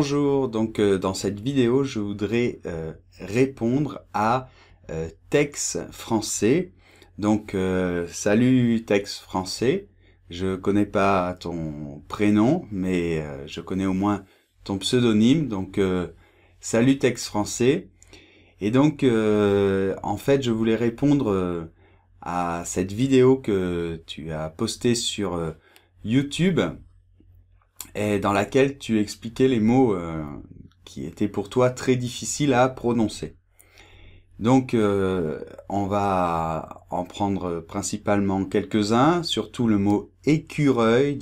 Bonjour, dans cette vidéo, je voudrais répondre à Tex Français. Salut Tex Français, je connais pas ton prénom, mais je connais au moins ton pseudonyme, salut Tex Français. Et en fait, je voulais répondre à cette vidéo que tu as postée sur YouTube, et dans laquelle tu expliquais les mots qui étaient pour toi très difficiles à prononcer. On va en prendre principalement quelques-uns, surtout le mot écureuil.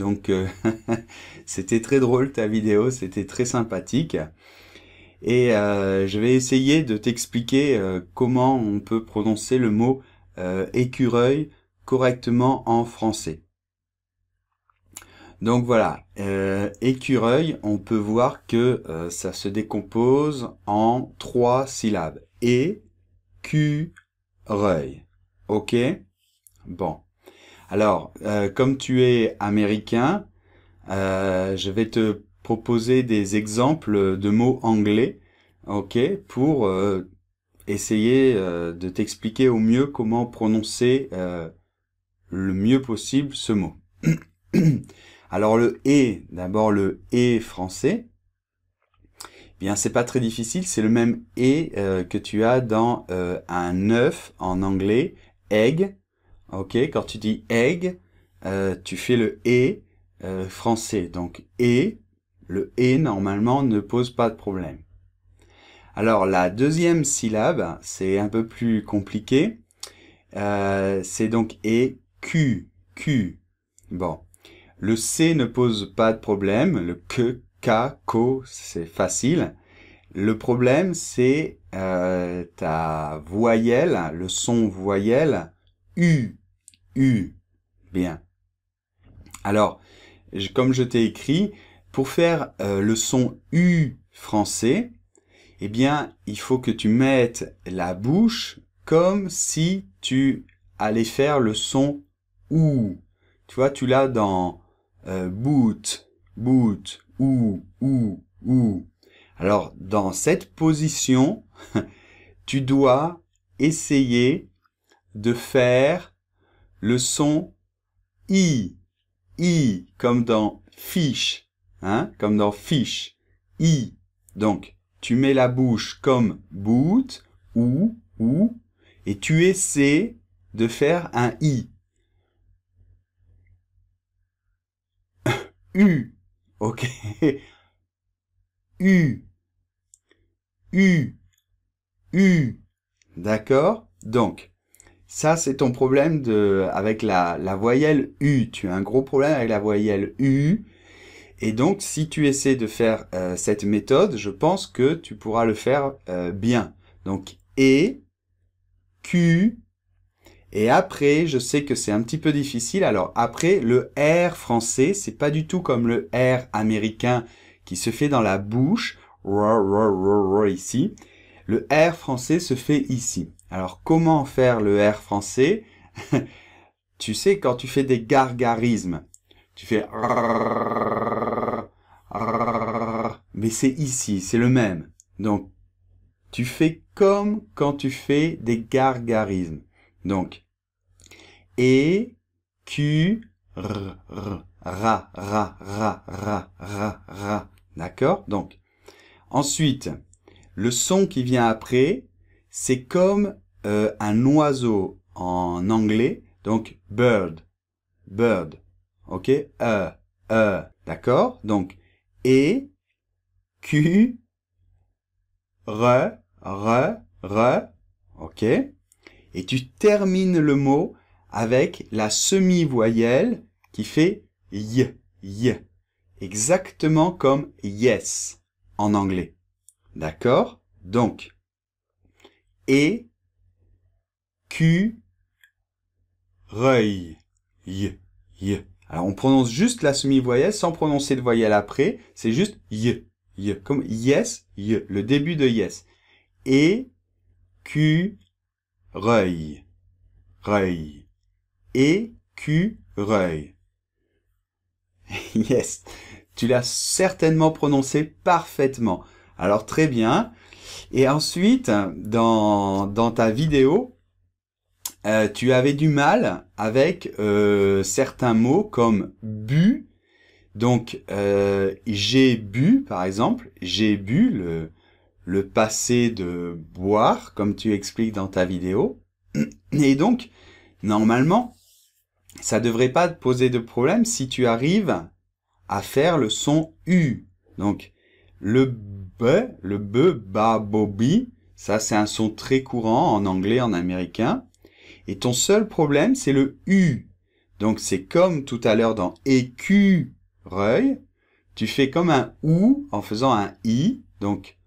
C'était très drôle ta vidéo, c'était très sympathique. Et je vais essayer de t'expliquer comment on peut prononcer le mot écureuil correctement en français. Donc voilà, écureuil, on peut voir que ça se décompose en 3 syllabes. Écureuil. Ok? Bon. Alors, comme tu es américain, je vais te proposer des exemples de mots anglais, ok, pour essayer de t'expliquer au mieux comment prononcer le mieux possible ce mot. Alors d'abord le et français, eh bien c'est pas très difficile, c'est le même et que tu as dans un œuf en anglais, egg. Ok, quand tu dis egg, tu fais le et français. Donc le et normalement ne pose pas de problème. Alors la deuxième syllabe, c'est un peu plus compliqué. C'est donc q. Bon. Le C ne pose pas de problème, le que, ka, ko, c'est facile. Le problème, c'est ta voyelle, le son voyelle, U. Bien. Alors, comme je t'ai écrit, pour faire le son U français, eh bien, il faut que tu mettes la bouche comme si tu allais faire le son OU. Tu vois, tu l'as dans boot, ou. Alors, dans cette position, tu dois essayer de faire le son I, comme dans fish, hein, comme dans fish, I. Donc, tu mets la bouche comme boot, ou, et tu essaies de faire un I. U, ok, U, d'accord? Donc, ça c'est ton problème avec la voyelle U. Tu as un gros problème avec la voyelle U. Et donc, si tu essaies de faire cette méthode, je pense que tu pourras le faire bien. Donc, Q, et après, je sais que c'est un petit peu difficile. Alors après, le R français, c'est pas du tout comme le R américain qui se fait dans la bouche, ici. Le R français se fait ici. Alors comment faire le R français? Tu sais, quand tu fais des gargarismes, tu fais mais c'est ici, c'est le même. Donc, tu fais comme quand tu fais des gargarismes. Donc, Q, ra. D'accord? Donc, ensuite, le son qui vient après, c'est comme un oiseau en anglais. Donc, bird. Ok? D'accord? Donc, Q, ok? Et tu termines le mot avec la semi-voyelle qui fait y. Exactement comme yes en anglais. D'accord? Donc, Q, y. Alors, on prononce juste la semi-voyelle sans prononcer de voyelle après. C'est juste y. Comme yes, y. Le début de yes. Q, écureuil. Yes. tu l'as certainement prononcé parfaitement. Alors très bien. Et ensuite, dans ta vidéo, tu avais du mal avec certains mots comme bu. Donc, j'ai bu, par exemple. J'ai bu, le passé de boire, comme tu expliques dans ta vidéo. Et donc, normalement, ça devrait pas te poser de problème si tu arrives à faire le son U. Donc, le ba, bobi, ça c'est un son très courant en anglais, en américain. Et ton seul problème, c'est le U. Donc, c'est comme tout à l'heure dans écureuil. Tu fais comme un OU en faisant un I. Donc,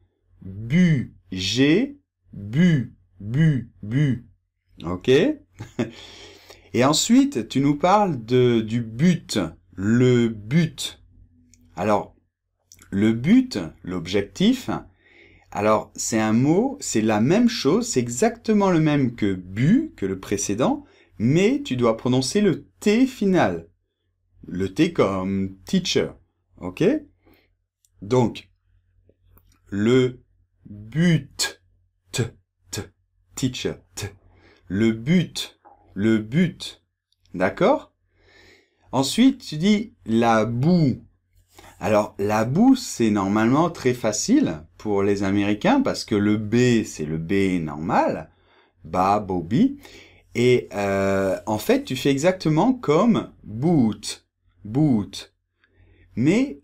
bu, j'ai, bu, bu, bu. Ok? Et ensuite, tu nous parles du but. Le but. Alors, le but, l'objectif, alors c'est un mot, c'est la même chose, c'est exactement le même que bu, que le précédent, mais tu dois prononcer le T final. Le T comme teacher. Ok? Donc, le but, teacher, le but, d'accord? Ensuite, tu dis la boue. Alors, la boue, c'est normalement très facile pour les Américains parce que le B, c'est le B normal, ba, bobi, et en fait, tu fais exactement comme boot, boot. Mais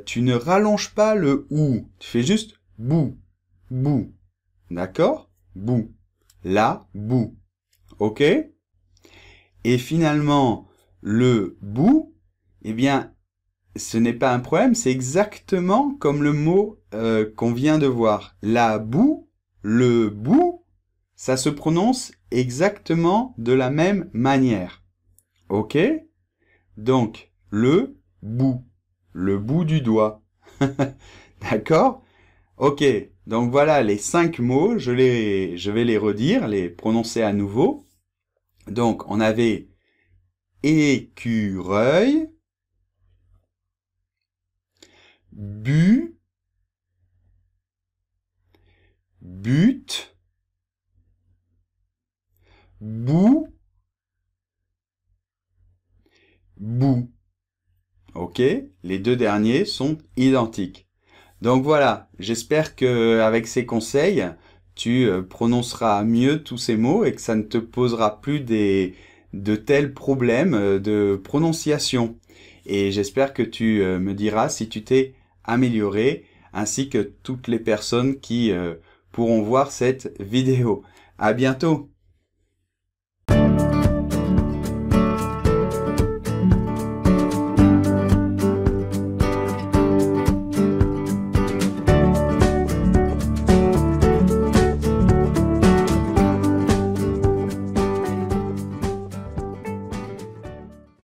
tu ne rallonges pas le OU, tu fais juste bou, bou, d'accord? Bou, la boue, ok? Et finalement, le bout, eh bien, ce n'est pas un problème, c'est exactement comme le mot qu'on vient de voir. La boue, le bout, ça se prononce exactement de la même manière. Ok? Donc, le bout du doigt. D'accord? Ok, donc voilà les 5 mots, je vais les redire, les prononcer à nouveau. Donc, on avait écureuil, bu, but, bout, bout. Ok? Les deux derniers sont identiques. Donc voilà, j'espère que avec ces conseils, tu prononceras mieux tous ces mots et que ça ne te posera plus de tels problèmes de prononciation. Et j'espère que tu me diras si tu t'es amélioré, ainsi que toutes les personnes qui pourront voir cette vidéo. À bientôt!